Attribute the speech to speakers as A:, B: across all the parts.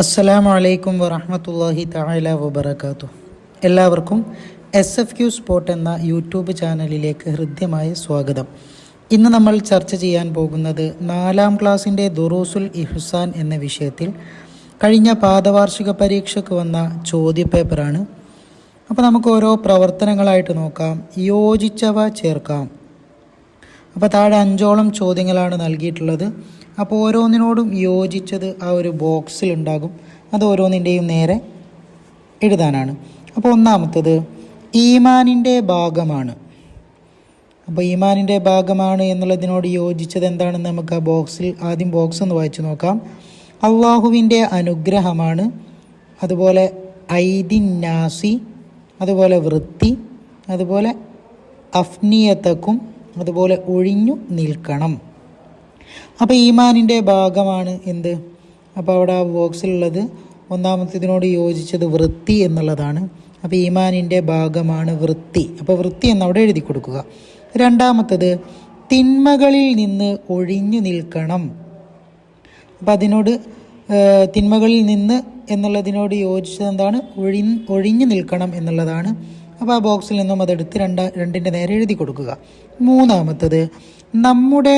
A: അസ്സലാമു അലൈക്കും വറഹ്മത്തുള്ളാഹി തആല വബറകാതുഹു. എല്ലാവർക്കും SFQ സ്പോട്ട് എന്ന യൂട്യൂബ് ചാനലിലേക്ക് ഹൃദ്യമായ സ്വാഗതം. ഇന്ന് നമ്മൾ ചർച്ച ചെയ്യാൻ പോകുന്നത് 4ാം ക്ലാസ്സിൻ്റെ ദുറൂസുൽ ഇഹ്സാൻ എന്ന വിഷയത്തിൽ കഴിഞ്ഞ പാദവാർഷിക പരീക്ഷയ്ക്ക് വന്ന ചോദ്യപേപ്പറാണ്. അപ്പോൾ നമുക്ക് ഓരോ പ്രവർത്തനങ്ങളായിട്ട് നോക്കാം. യോജിച്ചവ ചേർക്കാം. അപ്പോൾ താഴെ 5ഓളം ചോദ്യങ്ങളാണ് നൽകിയിട്ടുള്ളത്. അപ്പോൾ ഓരോന്നിനോടും യോജിച്ചത് ആ ഒരു ബോക്സിലുണ്ടാകും. അത് ഓരോന്നിൻ്റെയും നേരെ എഴുതാനാണ്. അപ്പോൾ ഒന്നാമത്തത് ഈമാനിൻ്റെ ഭാഗമാണ്. അപ്പോൾ ഈമാനിൻ്റെ ഭാഗമാണ് എന്നുള്ളതിനോട് യോജിച്ചത് എന്താണെന്ന് നമുക്ക് ആ ബോക്സിൽ ആദ്യം ബോക്സ് ഒന്ന് വായിച്ചു നോക്കാം. അള്ളാഹുവിൻ്റെ അനുഗ്രഹമാണ്, അതുപോലെ ഐദിന്നാസി, അതുപോലെ വൃത്തി, അതുപോലെ അഫ്നിയത്തക്കും, അതുപോലെ ഒഴിഞ്ഞു നിൽക്കണം. അപ്പോൾ ഈമാനിൻ്റെ ഭാഗമാണ് എന്ത്? അപ്പോൾ അവിടെ ആ ബോക്സിലുള്ളത് ഒന്നാമത്തേതിനോട് യോജിച്ചത് വൃത്തി എന്നുള്ളതാണ്. അപ്പോൾ ഈമാനിൻ്റെ ഭാഗമാണ് വൃത്തി. അപ്പോൾ വൃത്തി എന്നവിടെ എഴുതി കൊടുക്കുക. രണ്ടാമത്തത് തിന്മകളിൽ നിന്ന് ഒഴിഞ്ഞു നിൽക്കണം. അപ്പോൾ അതിനോട് തിന്മകളിൽ നിന്ന് എന്നുള്ളതിനോട് യോജിച്ചത് എന്താണ്? ഒഴിഞ്ഞു നിൽക്കണം എന്നുള്ളതാണ്. അപ്പോൾ ആ ബോക്സിൽ നിന്നും അതെടുത്ത് രണ്ടിൻ്റെ നേരെ എഴുതി കൊടുക്കുക. മൂന്നാമത്തത് നമ്മുടെ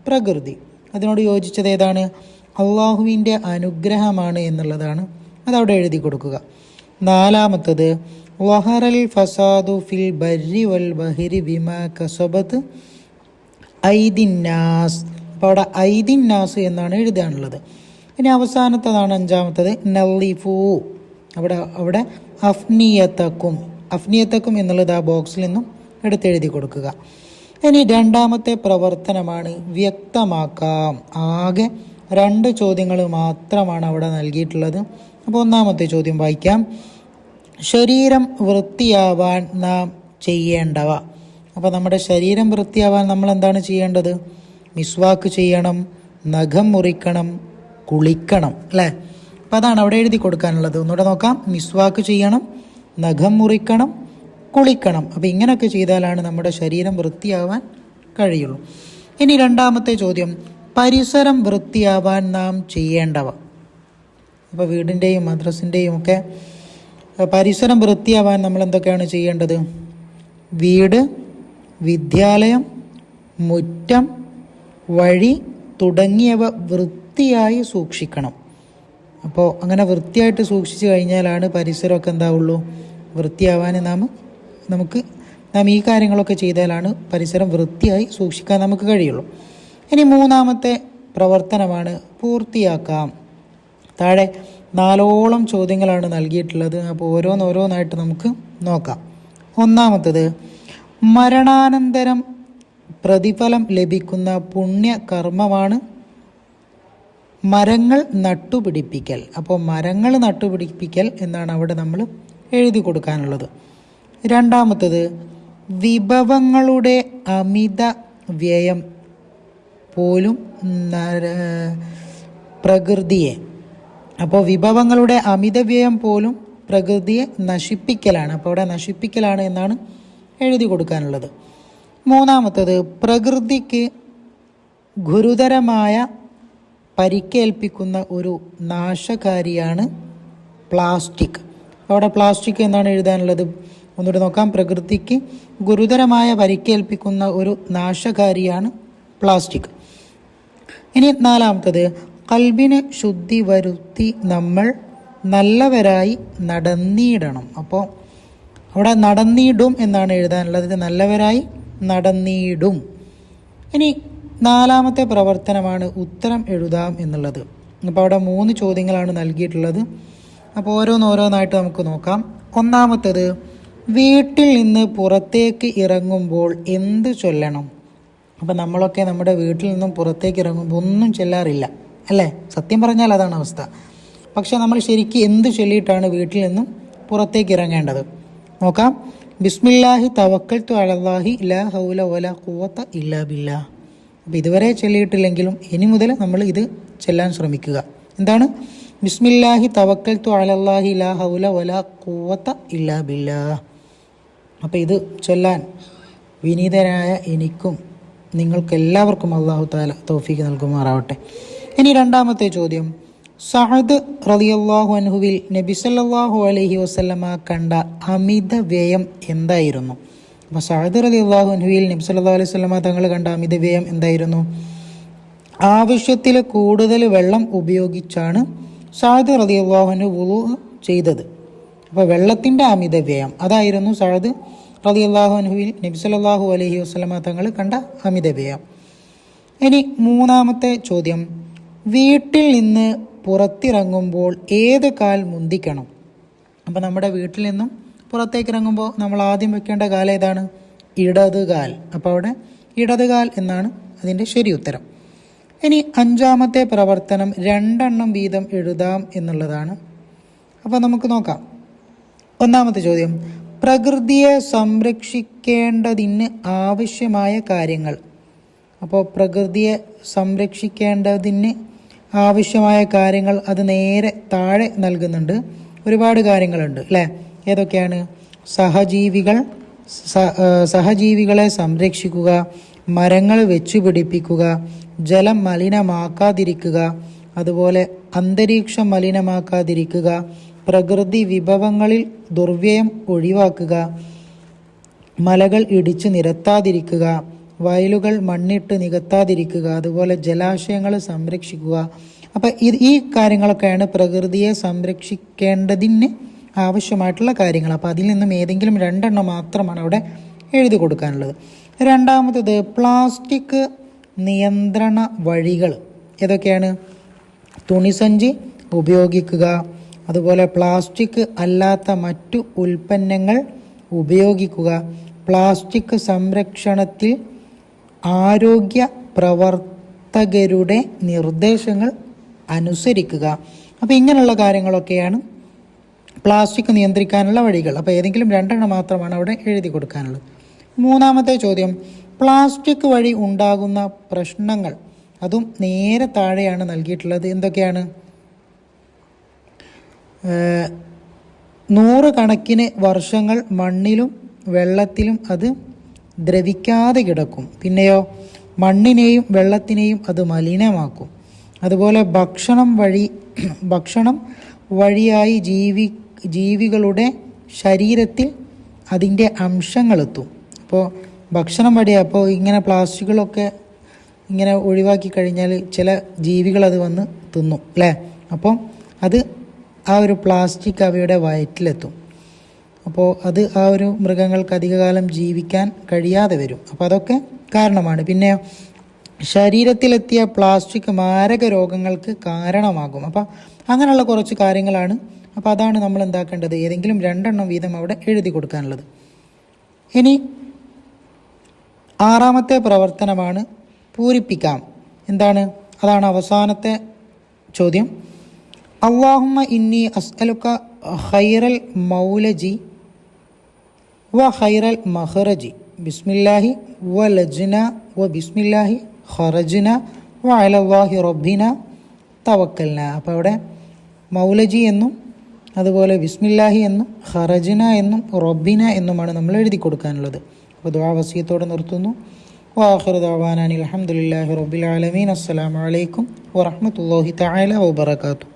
A: പ്രകൃതി അതിനോട് യോജിച്ചത് ഏതാണ്? അള്ളാഹുവിൻ്റെ അനുഗ്രഹമാണ് എന്നുള്ളതാണ്. അതവിടെ എഴുതി കൊടുക്കുക. നാലാമത്തത് വഹറൽ ഫസാദു ഫിൽ ബർരി വൽ ബഹരി ബിമാ കസബത്ത് ഐദിന്നാസ്. അപ്പോൾ അവിടെ ഐദിന്നാസ് എന്നാണ് എഴുതാനുള്ളത്. ഇനി അവസാനത്തതാണ് അഞ്ചാമത്തത് നളിഫു. അവിടെ അഫ്നിയത്തക്കും എന്നുള്ളത് ആ ബോക്സിൽ നിന്നും എടുത്തെഴുതി കൊടുക്കുക. ഇനി രണ്ടാമത്തെ പ്രവർത്തനമാണ് വ്യക്തമാക്കാം. ആകെ 2 ചോദ്യങ്ങൾ മാത്രമാണ് അവിടെ നൽകിയിട്ടുള്ളത്. അപ്പോൾ ഒന്നാമത്തെ ചോദ്യം വായിക്കാം. ശരീരം വൃത്തിയാവാൻ നാം ചെയ്യേണ്ടവ. അപ്പോൾ നമ്മുടെ ശരീരം വൃത്തിയാവാൻ നമ്മൾ എന്താണ് ചെയ്യേണ്ടത്? മിസ്വാക്ക് ചെയ്യണം, നഖം മുറിക്കണം, കുളിക്കണം, അല്ലേ? അപ്പോൾ അതാണ് അവിടെ എഴുതി കൊടുക്കാനുള്ളത്. ഒന്നുകൂടെ നോക്കാം. മിസ്വാക്ക് ചെയ്യണം, നഖം മുറിക്കണം, കുളിക്കണം. അപ്പോൾ ഇങ്ങനെയൊക്കെ ചെയ്താലാണ് നമ്മുടെ ശരീരം വൃത്തിയാവാൻ കഴിയുള്ളൂ. ഇനി രണ്ടാമത്തെ ചോദ്യം പരിസരം വൃത്തിയാവാൻ നാം ചെയ്യേണ്ടവ. അപ്പോൾ വീടിൻ്റെയും മദ്രസിൻ്റെയും ഒക്കെ പരിസരം വൃത്തിയാവാൻ നമ്മൾ എന്തൊക്കെയാണ് ചെയ്യേണ്ടത്? വീട്, വിദ്യാലയം, മുറ്റം, വഴി തുടങ്ങിയവ വൃത്തിയായി സൂക്ഷിക്കണം. അപ്പോൾ അങ്ങനെ വൃത്തിയായിട്ട് സൂക്ഷിച്ചു കഴിഞ്ഞാലാണ് പരിസരമൊക്കെ എന്താവുള്ളൂ? വൃത്തിയാവാൻ നാം ഈ കാര്യങ്ങളൊക്കെ ചെയ്താലാണ് പരിസരം വൃത്തിയായി സൂക്ഷിക്കാൻ നമുക്ക് കഴിയുള്ളൂ. ഇനി മൂന്നാമത്തെ പ്രവർത്തനമാണ് പൂർത്തിയാക്കാം. താഴെ 4ഓളം ചോദ്യങ്ങളാണ് നൽകിയിട്ടുള്ളത്. അപ്പോൾ ഓരോന്നായിട്ട് നമുക്ക് നോക്കാം. ഒന്നാമത്തത് മരണാനന്തരം പ്രതിഫലം ലഭിക്കുന്ന പുണ്യകർമ്മമാണ് മരങ്ങൾ നട്ടുപിടിപ്പിക്കൽ. അപ്പോൾ മരങ്ങൾ നട്ടുപിടിപ്പിക്കൽ എന്നാണ് അവിടെ നമ്മൾ എഴുതി കൊടുക്കാനുള്ളത്. രണ്ടാമത്തത് വിഭവങ്ങളുടെ അമിത വ്യയം പോലും പ്രകൃതിയെ. അപ്പോൾ വിഭവങ്ങളുടെ അമിത വ്യയം പോലും പ്രകൃതിയെ നശിപ്പിക്കലാണ്. അപ്പോൾ അവിടെ നശിപ്പിക്കലാണ് എന്നാണ് എഴുതി കൊടുക്കാനുള്ളത്. മൂന്നാമത്തത് പ്രകൃതിക്ക് ഗുരുതരമായ പരിക്കേൽപ്പിക്കുന്ന ഒരു നാശകാരിയാണ് പ്ലാസ്റ്റിക്. അവിടെ പ്ലാസ്റ്റിക് എന്നാണ് എഴുതാനുള്ളത്. ഒന്നുകൂടി നോക്കാം. പ്രകൃതിക്ക് ഗുരുതരമായ പരിക്കേൽപ്പിക്കുന്ന ഒരു നാശകാരിയാണ് പ്ലാസ്റ്റിക്. ഇനി നാലാമത്തത് കൽബിന് ശുദ്ധി വരുത്തി നമ്മൾ നല്ലവരായി നടന്നിടണം. അപ്പോൾ അവിടെ നടന്നിടും എന്നാണ് എഴുതാനുള്ളത്. നല്ലവരായി നടന്നിടും. ഇനി നാലാമത്തെ പ്രവർത്തനമാണ് ഉത്തരം എഴുതാം എന്നുള്ളത്. അപ്പോൾ അവിടെ 3 ചോദ്യങ്ങളാണ് നൽകിയിട്ടുള്ളത്. അപ്പോൾ ഓരോന്നായിട്ട് നമുക്ക് നോക്കാം. ഒന്നാമത്തത് വീട്ടിൽ നിന്ന് പുറത്തേക്ക് ഇറങ്ങുമ്പോൾ എന്ത് ചൊല്ലണം? അപ്പോൾ നമ്മളൊക്കെ നമ്മുടെ വീട്ടിൽ നിന്നും പുറത്തേക്ക് ഇറങ്ങുമ്പോൾ ഒന്നും ചൊല്ലാറില്ല, അല്ലേ? സത്യം പറഞ്ഞാൽ അതാണ് അവസ്ഥ. പക്ഷെ നമ്മൾ ശരിക്കും എന്ത് ചൊല്ലിയിട്ടാണ് വീട്ടിൽ നിന്നും പുറത്തേക്ക് ഇറങ്ങേണ്ടത്? നോക്കാം. ബിസ്മില്ലാഹി തവക്കൽതു അലല്ലാഹി ലാ ഹൗല വലാ ഖുവത ഇല്ലാ ബില്ലാഹ്. അപ്പോൾ ഇതുവരെ ചൊല്ലിയിട്ടില്ലെങ്കിലും ഇനി മുതൽ നമ്മൾ ഇത് ചൊല്ലാൻ ശ്രമിക്കുക. എന്താണ്? ബിസ്മില്ലാഹി തവക്കൽതു അലല്ലാഹി ലാ ഹൗല വലാ ഖുവത ഇല്ലാ ബില്ലാഹ്. അപ്പോൾ ഇത് ചൊല്ലാൻ വിനീതനായ എനിക്കും നിങ്ങൾക്കെല്ലാവർക്കും അല്ലാഹു തആല തൗഫീഖ് നൽകുമാറാവട്ടെ. ഇനി രണ്ടാമത്തെ ചോദ്യം, സഅദ് റളിയല്ലാഹു അൻഹുവിൽ നബി സല്ലല്ലാഹു അലൈഹി വസല്ലമ കണ്ട അമിത വ്യയം എന്തായിരുന്നു? അപ്പോൾ സഅദ് റളിയല്ലാഹു അൻഹുവിൽ നബി സല്ലല്ലാഹു അലൈഹി വസല്ലമ തങ്ങൾ കണ്ട അമിത വ്യയം എന്തായിരുന്നു? ആവശ്യത്തിൽ കൂടുതൽ വെള്ളം ഉപയോഗിച്ചാണ് സഅദ് റളിയല്ലാഹു അൻഹു വുളു ചെയ്തത്. അപ്പോൾ വെള്ളത്തിൻ്റെ അമിത വ്യയം അതായിരുന്നു സഅദ് റളിയല്ലാഹു അൻഹുവിൽ നബി സല്ലല്ലാഹു അലൈഹി വസല്ലമ തങ്ങൾ കണ്ട അമിത വ്യയം. ഇനി മൂന്നാമത്തെ ചോദ്യം, വീട്ടിൽ നിന്ന് പുറത്തിറങ്ങുമ്പോൾ ഏത് കാൽ മുന്തിക്കണം? അപ്പോൾ നമ്മുടെ വീട്ടിൽ നിന്നും പുറത്തേക്ക് ഇറങ്ങുമ്പോൾ നമ്മൾ ആദ്യം വെക്കേണ്ട കാൽ ഏതാണ്? ഇടത് കാൽ. അപ്പോൾ അവിടെ ഇടത് കാൽ എന്നാണ് അതിൻ്റെ ശരി ഉത്തരം. ഇനി അഞ്ചാമത്തെ പ്രവർത്തനം 2 വീതം എഴുതാം എന്നുള്ളതാണ്. അപ്പോൾ നമുക്ക് നോക്കാം. ഒന്നാമത്തെ ചോദ്യം, പ്രകൃതിയെ സംരക്ഷിക്കേണ്ടതിന് ആവശ്യമായ കാര്യങ്ങൾ. അപ്പോൾ പ്രകൃതിയെ സംരക്ഷിക്കേണ്ടതിന് ആവശ്യമായ കാര്യങ്ങൾ അത് നേരെ താഴെ നൽകുന്നുണ്ട്. ഒരുപാട് കാര്യങ്ങളുണ്ട് അല്ലേ? ഏതൊക്കെയാണ്? സഹജീവികളെ സംരക്ഷിക്കുക, മരങ്ങൾ വെച്ചു പിടിപ്പിക്കുക, ജലം മലിനമാക്കാതിരിക്കുക, അതുപോലെ അന്തരീക്ഷം മലിനമാക്കാതിരിക്കുക, പ്രകൃതി വിഭവങ്ങളിൽ ദുർവ്യയം ഒഴിവാക്കുക, മലകൾ ഇടിച്ചു നിരത്താതിരിക്കുക, വയലുകൾ മണ്ണിട്ട് നികത്താതിരിക്കുക, അതുപോലെ ജലാശയങ്ങൾ സംരക്ഷിക്കുക. അപ്പം ഈ കാര്യങ്ങളൊക്കെയാണ് പ്രകൃതിയെ സംരക്ഷിക്കേണ്ടതിന് ആവശ്യമായിട്ടുള്ള കാര്യങ്ങൾ. അപ്പോൾ അതിൽ നിന്നും ഏതെങ്കിലും 2 മാത്രമാണ് അവിടെ എഴുതി കൊടുക്കാനുള്ളത്. രണ്ടാമത്തേത് പ്ലാസ്റ്റിക് നിയന്ത്രണ വഴികൾ. ഏതൊക്കെയാണ്? തുണിസഞ്ചി ഉപയോഗിക്കുക, അതുപോലെ പ്ലാസ്റ്റിക് അല്ലാത്ത മറ്റു ഉൽപ്പന്നങ്ങൾ ഉപയോഗിക്കുക, പ്ലാസ്റ്റിക് സംരക്ഷണത്തിൽ ആരോഗ്യ പ്രവർത്തകരുടെ നിർദ്ദേശങ്ങൾ അനുസരിക്കുക. അപ്പോൾ ഇങ്ങനെയുള്ള കാര്യങ്ങളൊക്കെയാണ് പ്ലാസ്റ്റിക് നിയന്ത്രിക്കാനുള്ള വഴികൾ. അപ്പോൾ ഏതെങ്കിലും 2 മാത്രമാണ് അവിടെ എഴുതി കൊടുക്കാനുള്ളത്. മൂന്നാമത്തെ ചോദ്യം, പ്ലാസ്റ്റിക് വഴി ഉണ്ടാകുന്ന പ്രശ്നങ്ങൾ. അതും നേരെ താഴെയാണ് നൽകിയിട്ടുള്ളത്. എന്തൊക്കെയാണ്? 100 കണക്കിന് വർഷങ്ങൾ മണ്ണിലും വെള്ളത്തിലും അത് ദ്രവിക്കാതെ കിടക്കും. പിന്നെയോ മണ്ണിനെയും വെള്ളത്തിനെയും അത് മലിനമാക്കും. അതുപോലെ ഭക്ഷണം വഴിയായി ജീവികളുടെ ശരീരത്തിൽ അതിൻ്റെ അംശങ്ങളെത്തും. അപ്പോൾ ഭക്ഷണം വഴിയാണ്. അപ്പോൾ ഇങ്ങനെ പ്ലാസ്റ്റിക്കുകളൊക്കെ ഇങ്ങനെ ഒഴിവാക്കി കഴിഞ്ഞാൽ ചില ജീവികൾ അത് വന്ന് തിന്നും അല്ലേ? അപ്പം അത് ആ ഒരു പ്ലാസ്റ്റിക് അവയുടെ വയറ്റിലെത്തും. അപ്പോൾ അത് ആ ഒരു മൃഗങ്ങൾക്ക് അധികകാലം ജീവിക്കാൻ കഴിയാതെ വരും. അപ്പോൾ അതൊക്കെ കാരണമാണ്. പിന്നെ ശരീരത്തിലെത്തിയ പ്ലാസ്റ്റിക് മാരക രോഗങ്ങൾക്ക് കാരണമാകും. അപ്പം അങ്ങനെയുള്ള കുറച്ച് കാര്യങ്ങളാണ്. അപ്പോൾ അതാണ് നമ്മൾ എന്താക്കേണ്ടത്? ഏതെങ്കിലും 2 വീതം അവിടെ എഴുതി കൊടുക്കാനുള്ളത്. ഇനി 6ാമത്തെ പ്രവർത്തനമാണ് പൂരിപ്പിക്കാം. എന്താണ്? അതാണ് അവസാനത്തെ ചോദ്യം. അല്ലാഹുമ്മ ഇന്നി അസ്അലുക ഖൈറൽ മൗലജി വ ഖൈറൽ മഖ്റജി ബിസ്മില്ലാഹി വ ലജ്ന വ ബിസ്മില്ലാഹി ഖറജ്ന വ അലല്ലാഹി റബ്ബിന തവക്കൽന. അപ്പോൾ അവിടെ മൗലജി എന്നും അതുപോലെ ബിസ്മില്ലാഹി എന്നും ഖറജ്ന എന്നും റബ്ബിന എന്നുമാണ് നമ്മൾ എഴുതി കൊടുക്കാനുള്ളത്. അപ്പോൾ ദുആ വസിയത്തോടെ നിർത്തുന്നു. വആഖിറു ദഅവാനാ അൽഹംദുലില്ലാഹി റബ്ബിൽ ആലമീൻ. അസ്സലാമു അലൈക്കും വറഹ്മത്തുള്ളാഹി തആല വബറകാതുഹു.